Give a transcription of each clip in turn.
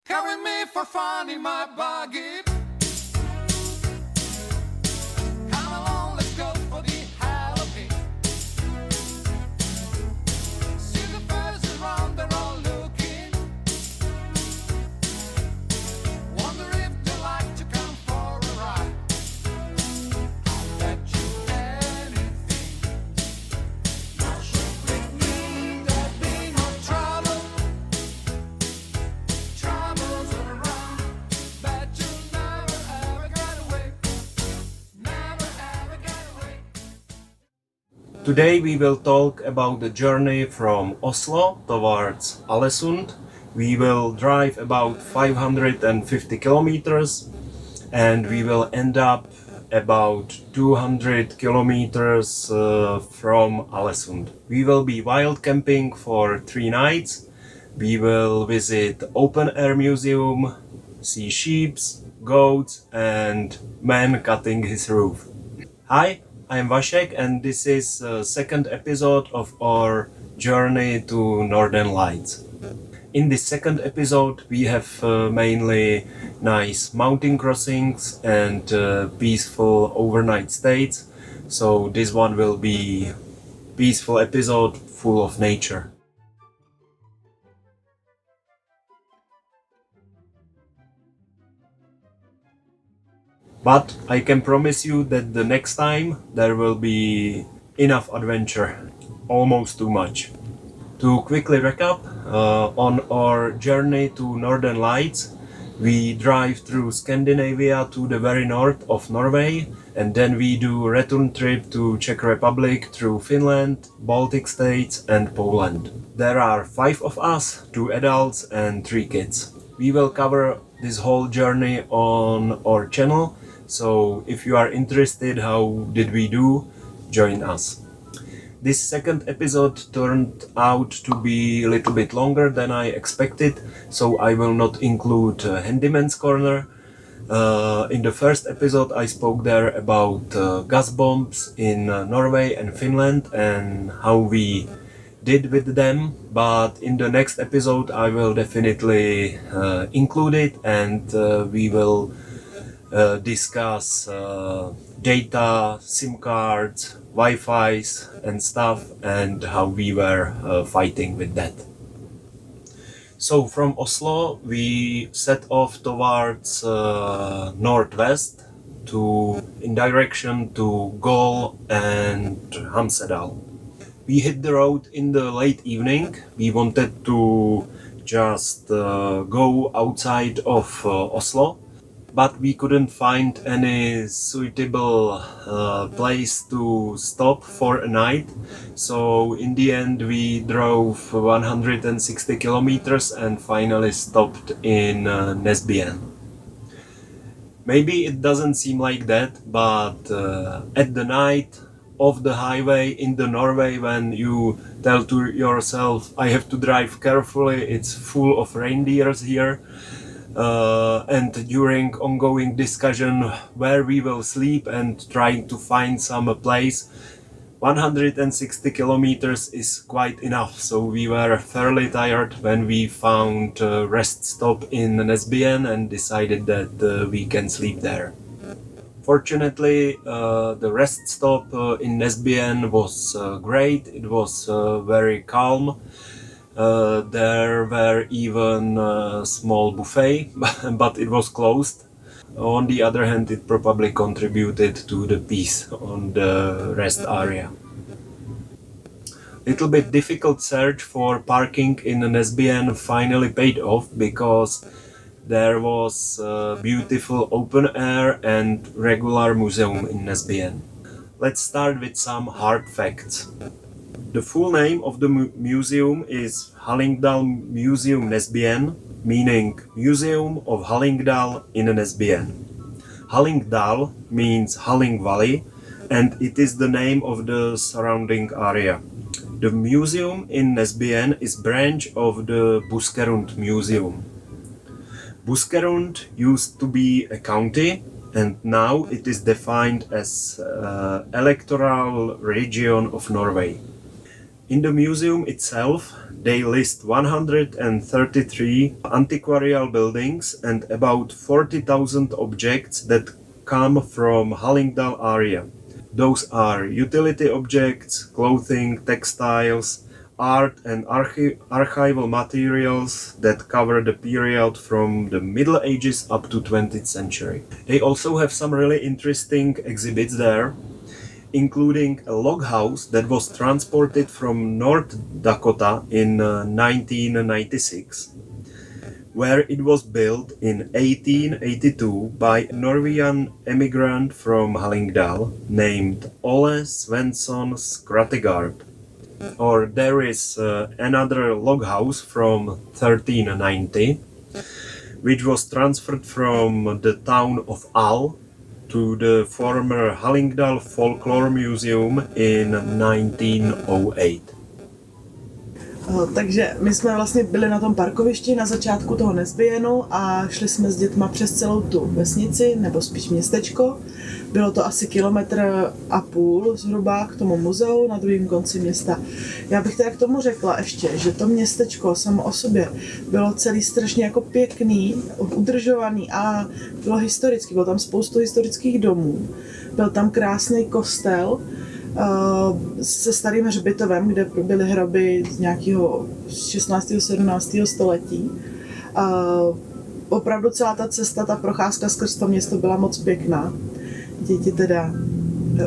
Come with me for fun in my buggy. Come along, let's go for the Halloween. See the birds around, they're all looking. Wonder if they like to come for a ride. I'll bet you anything. Now shake with me, there'll be no trouble. Troubles around, but you'll never ever get away. Never ever get away. Today we will talk about the journey from Oslo towards Alesund. We will drive about 550 kilometers and we will end up about 200 kilometers from Alesund. We will be wild camping for 3 nights. We will visit open air museum, see sheep, goats and man cutting his roof. Hi, I'm Vašek and this is the second episode of our journey to Northern Lights. In this second episode we have mainly nice mountain crossings and peaceful overnight stays. So this one will be peaceful episode full of nature. But I can promise you that the next time there will be enough adventure, almost too much. To quickly recap, on our journey to Northern Lights, we drive through Scandinavia to the very north of Norway, and then we do a return trip to Czech Republic through Finland, Baltic states and Poland. There are 5 of us, 2 adults and 3 kids. We will cover this whole journey on our channel, so if you are interested how did we do, join us. This second episode turned out to be a little bit longer than I expected, so I will not include Handyman's Corner. In the first episode I spoke there about gas bombs in Norway and Finland and how we did with them, but in the next episode I will definitely include it and we will discuss data, SIM cards, Wi-Fi's and stuff and how we were fighting with that. So from Oslo we set off towards northwest in direction to Gol and Hamsedal. We hit the road in the late evening. We wanted to just go outside of Oslo, but we couldn't find any suitable place to stop for a night. So in the end we drove 160 kilometers and finally stopped in Nesbyen. Maybe it doesn't seem like that, but at the night of the highway in the Norway, when you tell to yourself I have to drive carefully, it's full of reindeers here, and during ongoing discussion where we will sleep and trying to find some place, 160 kilometers is quite enough, so we were fairly tired when we found a rest stop in Nesbyen and decided that we can sleep there. Fortunately, the rest stop in Nesbyen was great. It was very calm. There were even a small buffet, but it was closed. On the other hand, it probably contributed to the peace on the rest area. Little bit difficult search for parking in Nesbyen finally paid off because there was a beautiful open air and regular museum in Nesbyen. Let's start with some hard facts. The full name of the museum is Hallingdal Museum Nesbyen, meaning Museum of Hallingdal in Nesbyen. Hallingdal means Halling Valley and it is the name of the surrounding area. The museum in Nesbyen is branch of the Buskerud Museum. Buskerud used to be a county and now it is defined as electoral region of Norway. In the museum itself They list 133 antiquarial buildings and about 40,000 objects that come from Hallingdal area. Those are utility objects, clothing, textiles, art and archival materials that cover the period from the Middle Ages up to 20th century. They also have some really interesting exhibits there, including a log house that was transported from North Dakota in 1996, where it was built in 1882 by a Norwegian immigrant from Hallingdal named Ole Svensson Skrattegard. Or there is another log house from 1390, which was transferred from the town of Al to the former Hallingdal Folklore Museum in 1908. Takže my jsme vlastně byli na tom parkovišti na začátku toho Nesbějenu a šli jsme s dětma přes celou tu vesnici, nebo spíš městečko. Bylo to asi 1,5 kilometru zhruba k tomu muzeu na druhém konci města. Já bych teda k tomu řekla ještě, že to městečko samo o sobě bylo celý strašně jako pěkný, udržovaný a bylo historický. Bylo tam spoustu historických domů. Byl tam krásný kostel se starým hřbitovem, kde byly hroby z nějakého 16. 17. století. Opravdu celá ta cesta, ta procházka skrz to město byla moc pěkná. Děti teda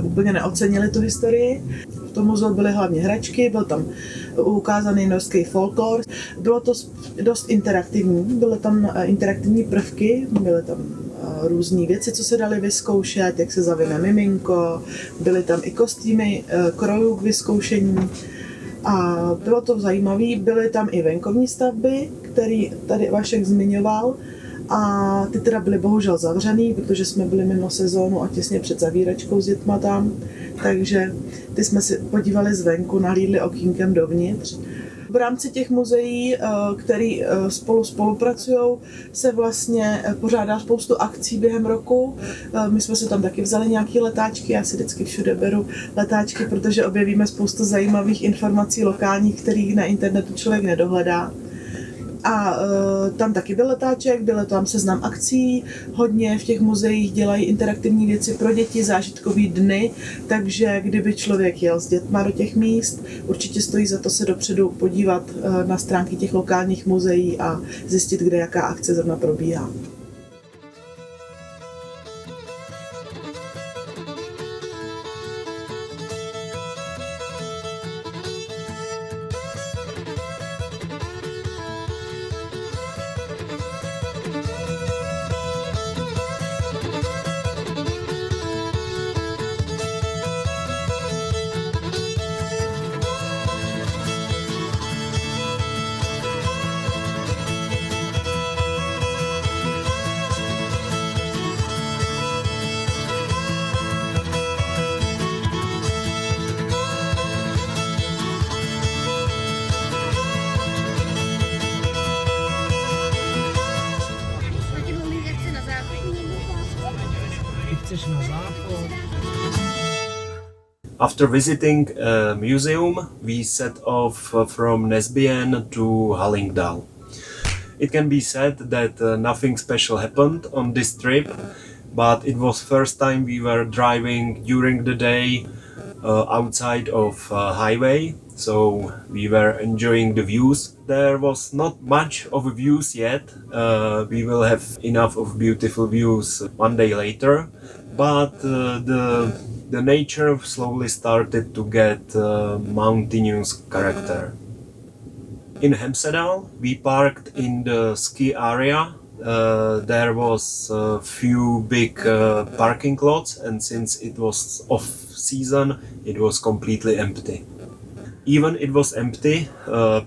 úplně neocenili tu historii. V tom muzeu byly hlavně hračky, byl tam ukázaný norský folklor. Bylo to dost interaktivní, byly tam interaktivní prvky, byly tam různé věci, co se daly vyzkoušet, jak se zavine miminko, byly tam i kostýmy krojů k vyzkoušení. A bylo to zajímavé, byly tam i venkovní stavby, které tady Vašek zmiňoval. A ty teda byly bohužel zavřený, protože jsme byli mimo sezónu a těsně před zavíračkou s dětma tam. Takže ty jsme si podívali zvenku, nahlídli okýnkem dovnitř. V rámci těch muzeí, který spolupracují, se vlastně pořádá spoustu akcí během roku. My jsme si tam taky vzali nějaké letáčky, já si vždycky všude beru letáčky, protože objevíme spoustu zajímavých informací lokálních, kterých na internetu člověk nedohledá. A tam taky byl letáček, byl tam seznam akcí, hodně v těch muzeích dělají interaktivní věci pro děti, zážitkový dny, takže kdyby člověk jel s dětma do těch míst, určitě stojí za to se dopředu podívat na stránky těch lokálních muzeí a zjistit, kde jaká akce zrovna probíhá. After visiting a museum, we set off from Nesbyen to Hallingdal. It can be said that nothing special happened on this trip, but it was first time we were driving during the day outside of highway, so we were enjoying the views. There was not much of views yet. We will have enough of beautiful views one day later, but the nature slowly started to get mountainous character. In Hemsedal, we parked in the ski area. There was a few big parking lots, and since it was off season, it was completely empty. Even it was empty,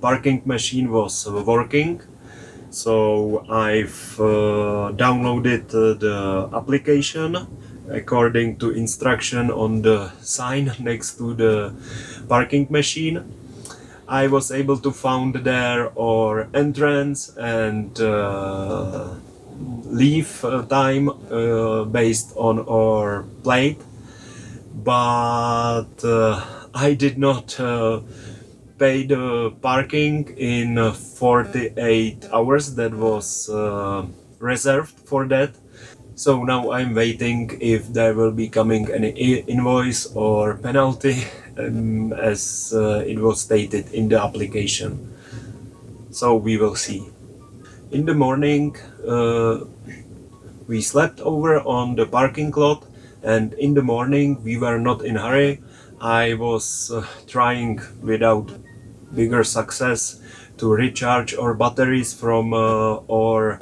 parking machine was working. So I've downloaded the application according to instruction on the sign next to the parking machine. I was able to find there our entrance and leave time based on our plate, but I did not paid parking in 48 hours that was reserved for that. So now I'm waiting if there will be coming any invoice or penalty as it was stated in the application. So we will see. In the morning we slept over on the parking lot, and in the morning we were not in a hurry. I was trying without bigger success to recharge our batteries from our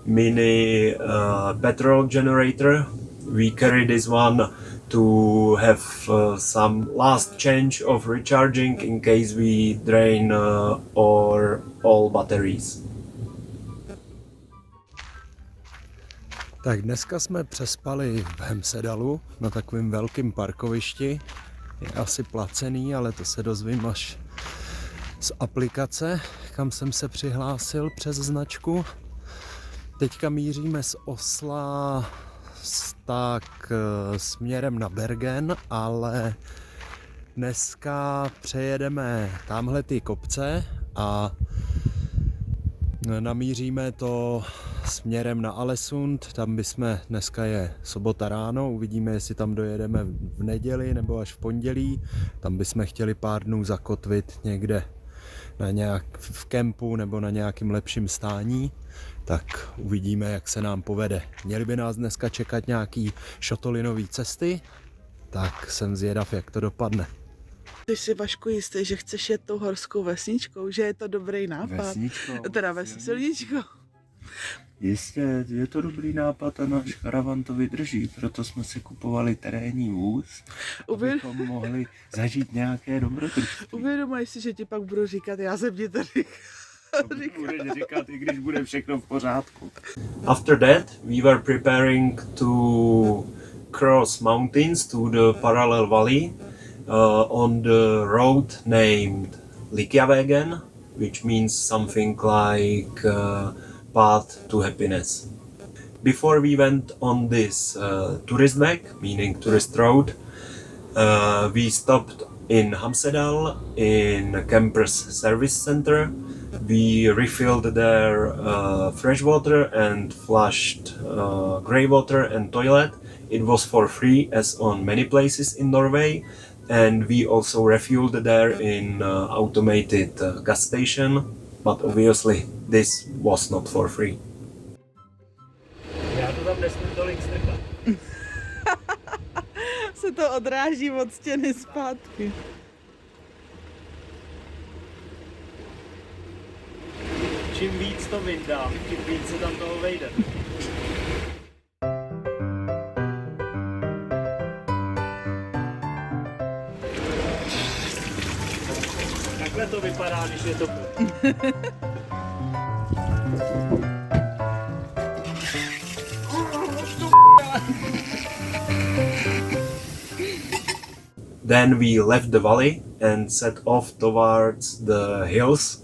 mini petrol generator. We carry this one to have some last change of recharging in case we drain our all batteries. Tak dneska jsme přespali v Hemsedalu na takovém velkém parkovišti. Je asi placený, ale to se dozvím až z aplikace, kam jsem se přihlásil přes značku. Teďka míříme z Osla tak směrem na Bergen, ale dneska přejedeme tamhle ty kopce a namíříme to směrem na Alesund. Tam bychom, dneska je sobota ráno, uvidíme, jestli tam dojedeme v neděli nebo až v pondělí. Tam bychom chtěli pár dnů zakotvit někde v kempu nebo na nějakým lepším stání. Tak uvidíme, jak se nám povede. Měli by nás dneska čekat nějaký šotolinové cesty, tak jsem zvědav, jak to dopadne. Ty si, Vašku, jistý, že chceš jet tou horskou vesničkou, že je to dobrý nápad? Vesničkou. Teda silničkou. Jistě, je to dobrý nápad a náš caravan to vydrží, proto jsme si kupovali terénní vůz, abychom mohli zažít nějaké dobrodružství. Uvědomuješ si, že ti pak budu říkat, já jsem ti to Budeš říkat, i když bude všechno v pořádku. After that, we were preparing to cross mountains to the parallel valley on the road named Likiavegen, which means something like path to happiness. Before we went on this tourist bag, meaning tourist road, we stopped in Hamsedal in Campers Service Center. We refilled their fresh water and flushed grey water and toilet. It was for free, as on many places in Norway, and we also refueled there in automated gas station, but obviously this was not for free. Já to tam nesmím tolik strkat. Se to odráží od stěny zpátky. Čím víc to vyndám, tím víc se tam toho vejde. Takhle to vypadá, když je to Then we left the valley and set off towards the hills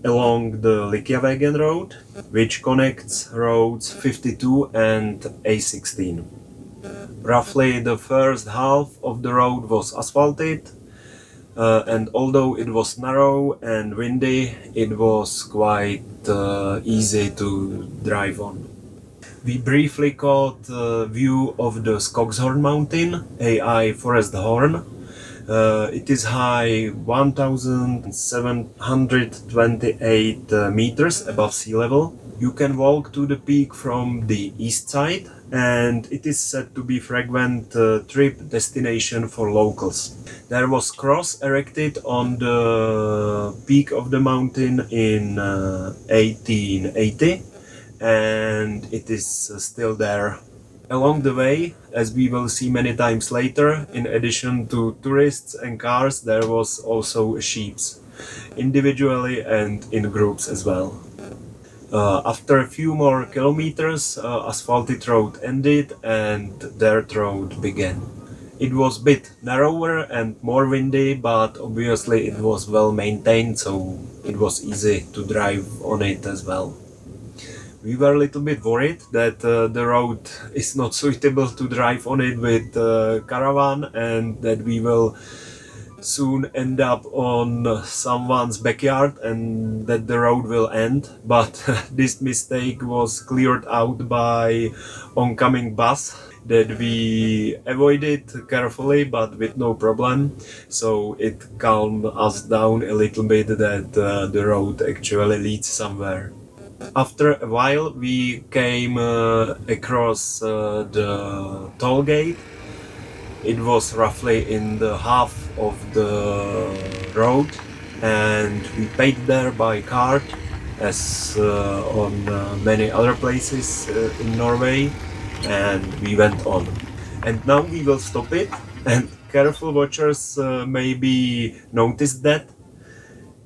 along the Likiavegen road, which connects roads 52 and A16. Roughly the first half of the road was asphalted, and although it was narrow and windy, it was quite easy to drive on. We briefly caught a view of the Skogshorn mountain, AI Forest Horn. It is high 1,728 meters above sea level. You can walk to the peak from the east side, and it is said to be a frequent trip destination for locals. There was a cross erected on the peak of the mountain in 1880, and it is still there. Along the way, as we will see many times later, in addition to tourists and cars, there was also sheep, individually and in groups as well. After a few more kilometers, asphalted road ended and dirt road began. It was a bit narrower and more windy, but obviously it was well maintained, so it was easy to drive on it as well. We were a little bit worried that the road is not suitable to drive on it with caravan, and that we will soon end up on someone's backyard and that the road will end, but this mistake was cleared out by oncoming bus that we avoided carefully but with no problem, so it calmed us down a little bit that the road actually leads somewhere. After a while we came across the toll gate. It was roughly in the half of the road, and we paid there by card as on many other places in Norway, and we went on. And now we will stop it, and careful watchers maybe noticed that.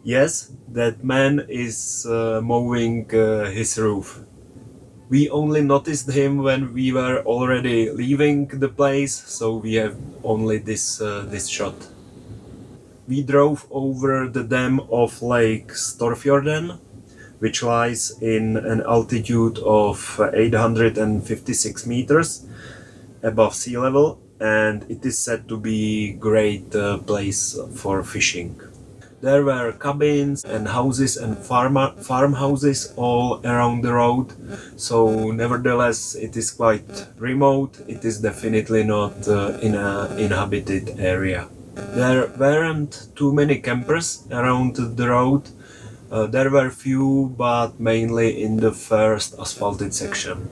Yes, that man is mowing his roof. We only noticed him when we were already leaving the place, so we have only this shot. We drove over the dam of Lake Storfjorden, which lies in an altitude of 856 meters above sea level, and it is said to be a great place for fishing. There were cabins and houses and farmhouses all around the road, so nevertheless it is quite remote. It is definitely not in an inhabited area. There weren't too many campers around the road. There were few, but mainly in the first asphalted section.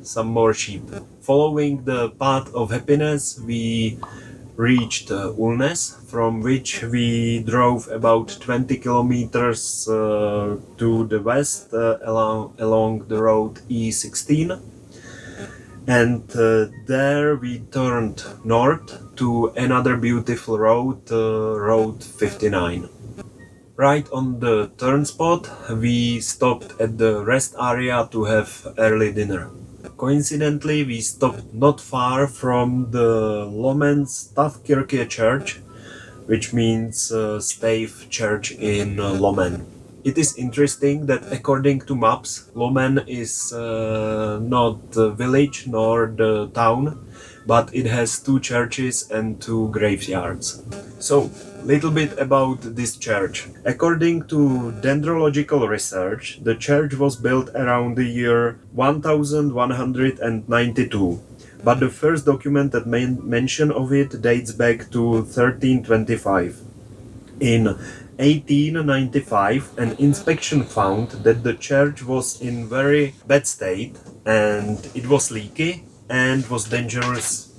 Some more sheep. Following the path of happiness, we reached Ulnes, from which we drove about 20 kilometers to the west along the road E16. And there we turned north to another beautiful road, Road 59. Right on the turn spot, we stopped at the rest area to have early dinner. Coincidentally, we stopped not far from the Lommen Stavkirke church, which means Stave church in Lommen. It is interesting that according to maps, Lommen is not the village nor the town, but it has two churches and two graveyards. So, little bit about this church. According to dendrological research, the church was built around the year 1192, but the first documented mention of it dates back to 1325. In 1895, an inspection found that the church was in very bad state and it was leaky and was dangerous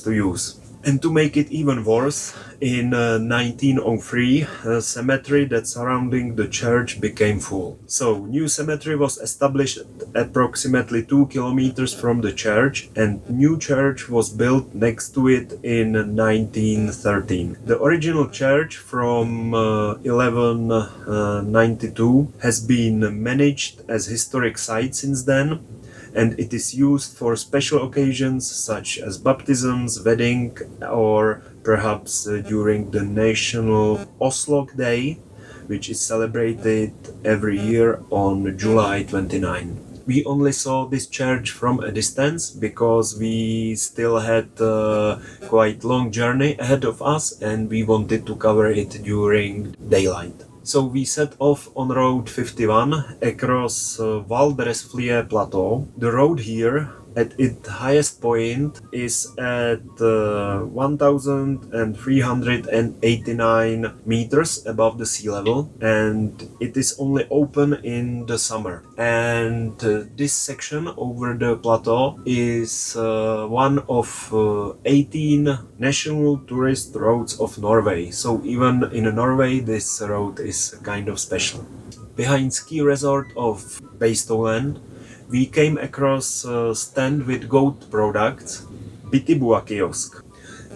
to use. And to make it even worse, in 1903, a cemetery that's surrounding the church became full. So, new cemetery was established approximately 2 kilometers from the church, and new church was built next to it in 1913. The original church from 1192 has been managed as historic site since then, and it is used for special occasions such as baptisms, wedding, or perhaps during the National Oslo Day, which is celebrated every year on July 29. We only saw this church from a distance because we still had a quite long journey ahead of us and we wanted to cover it during daylight. So we set off on Road 51 across Val d'Resflier Plateau. The road here at its highest point is at 1389 meters above the sea level, and it is only open in the summer. And this section over the plateau is one of 18 national tourist roads of Norway. So even in Norway this road is kind of special. Behind ski resort of Beistolen, we came across a stand with goat products, Bitibua kiosk.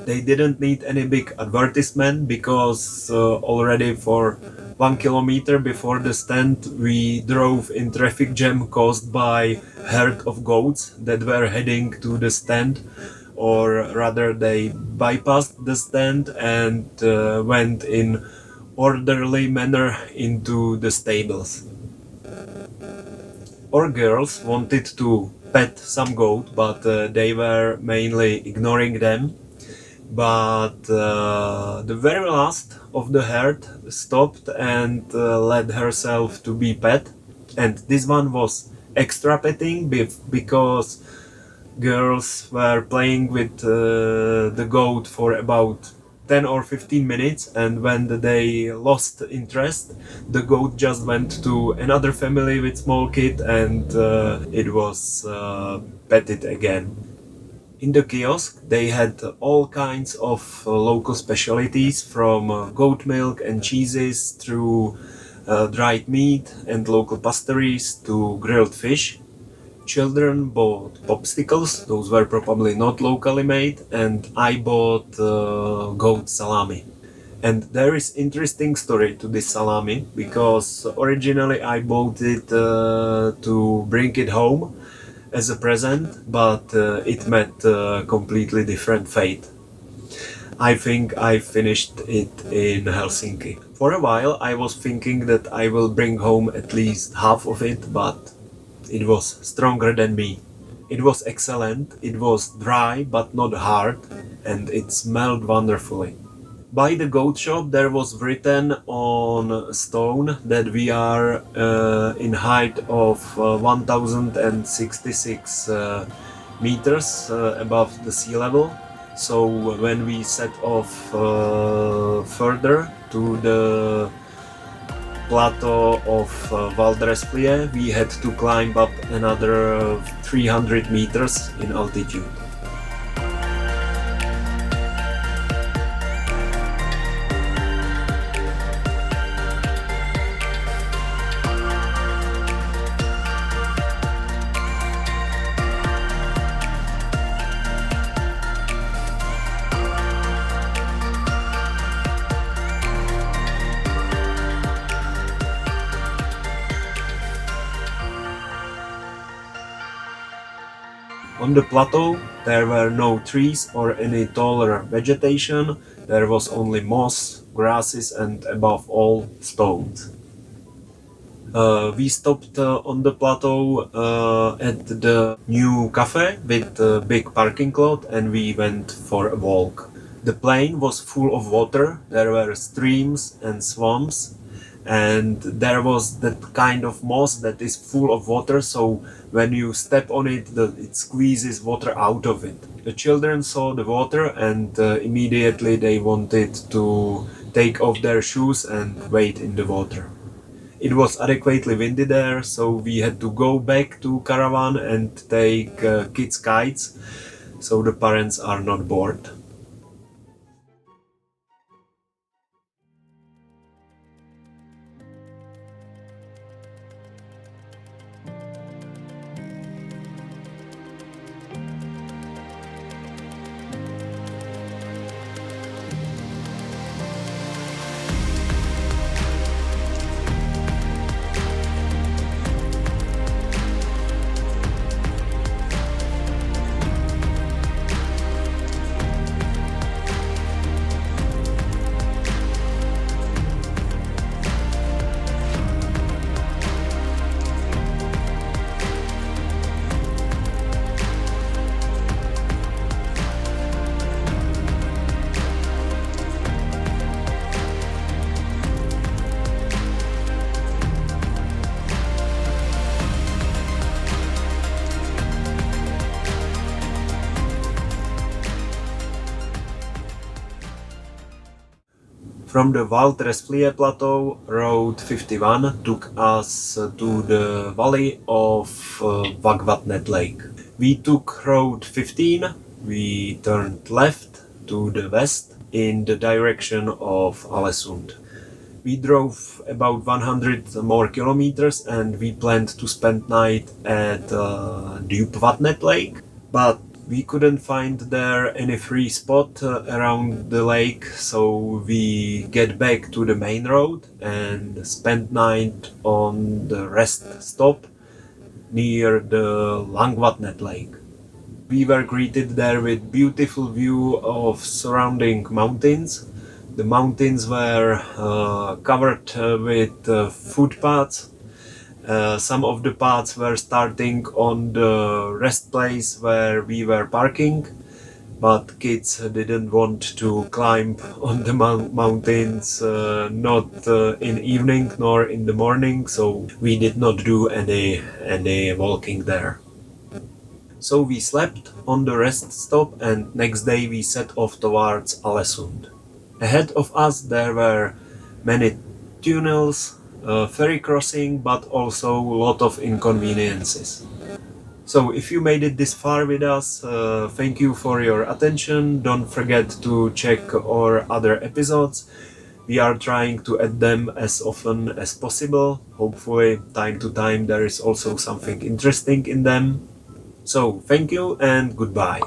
They didn't need any big advertisement because already for 1 kilometer before the stand we drove in traffic jam caused by herd of goats that were heading to the stand, or rather they bypassed the stand and went in orderly manner into the stables. Our girls wanted to pet some goat, but they were mainly ignoring them. But the very last of the herd stopped and let herself to be pet. And this one was extra petting because girls were playing with the goat for about 10 or 15 minutes, and when they lost interest, the goat just went to another family with small kid and it was petted again. In the kiosk they had all kinds of local specialties, from goat milk and cheeses through dried meat and local pastries to grilled fish. Children bought popsicles, those were probably not locally made, and I bought goat salami. And there is interesting story to this salami, because originally I bought it to bring it home as a present, but it met a completely different fate. I think I finished it in Helsinki. For a while I was thinking that I will bring home at least half of it, but it was stronger than me. It was excellent, it was dry but not hard, and it smelled wonderfully. By the goat shop there was written on stone that we are in height of 1066 meters above the sea level. So when we set off further to the plateau of Val d'Resflier, we had to climb up another 300 meters in altitude. On the plateau there were no trees or any taller vegetation, there was only moss, grasses and above all stones. We stopped on the plateau at the new cafe with a big parking lot and we went for a walk. The plain was full of water, there were streams and swamps, and there was that kind of moss that is full of water, so when you step on it, it squeezes water out of it. The children saw the water and immediately they wanted to take off their shoes and wade in the water. It was adequately windy there, so we had to go back to caravan and take kids' kites, so the parents are not bored. From the Valdresflie Plateau, Road 51 took us to the valley of Vagvatnet Lake. We took Road 15, we turned left to the west in the direction of Alesund. We drove about 100 more kilometers and we planned to spend night at Djupvatnet Lake, but we couldn't find there any free spot around the lake, so we get back to the main road and spent night on the rest stop near the Langvatnet Lake. We were greeted there with beautiful view of surrounding mountains. The mountains were covered with footpaths. Some of the paths were starting on the rest place where we were parking, but kids didn't want to climb on the mountains, not in evening nor in the morning, so we did not do any walking there. So we slept on the rest stop and next day we set off towards Alesund. Ahead of us there were many tunnels, ferry crossing, but also a lot of inconveniences. So if you made it this far with us, thank you for your attention. Don't forget to check our other episodes. We are trying to add them as often as possible. Hopefully, time to time there is also something interesting in them. So thank you and goodbye.